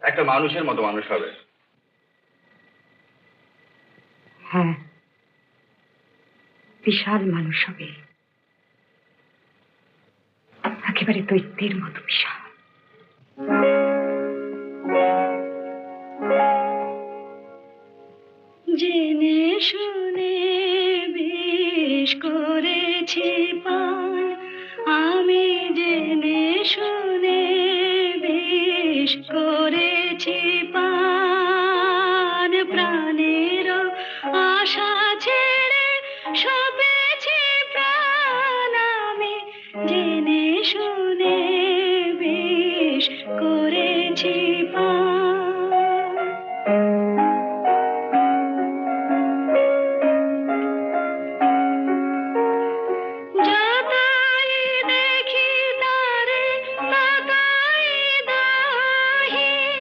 একটা মানুষের মতো মানুষ হবে। হ্যাঁ, বিশাল মানুষ হবে, একেবারে দৈত্যের মতো বিশাল।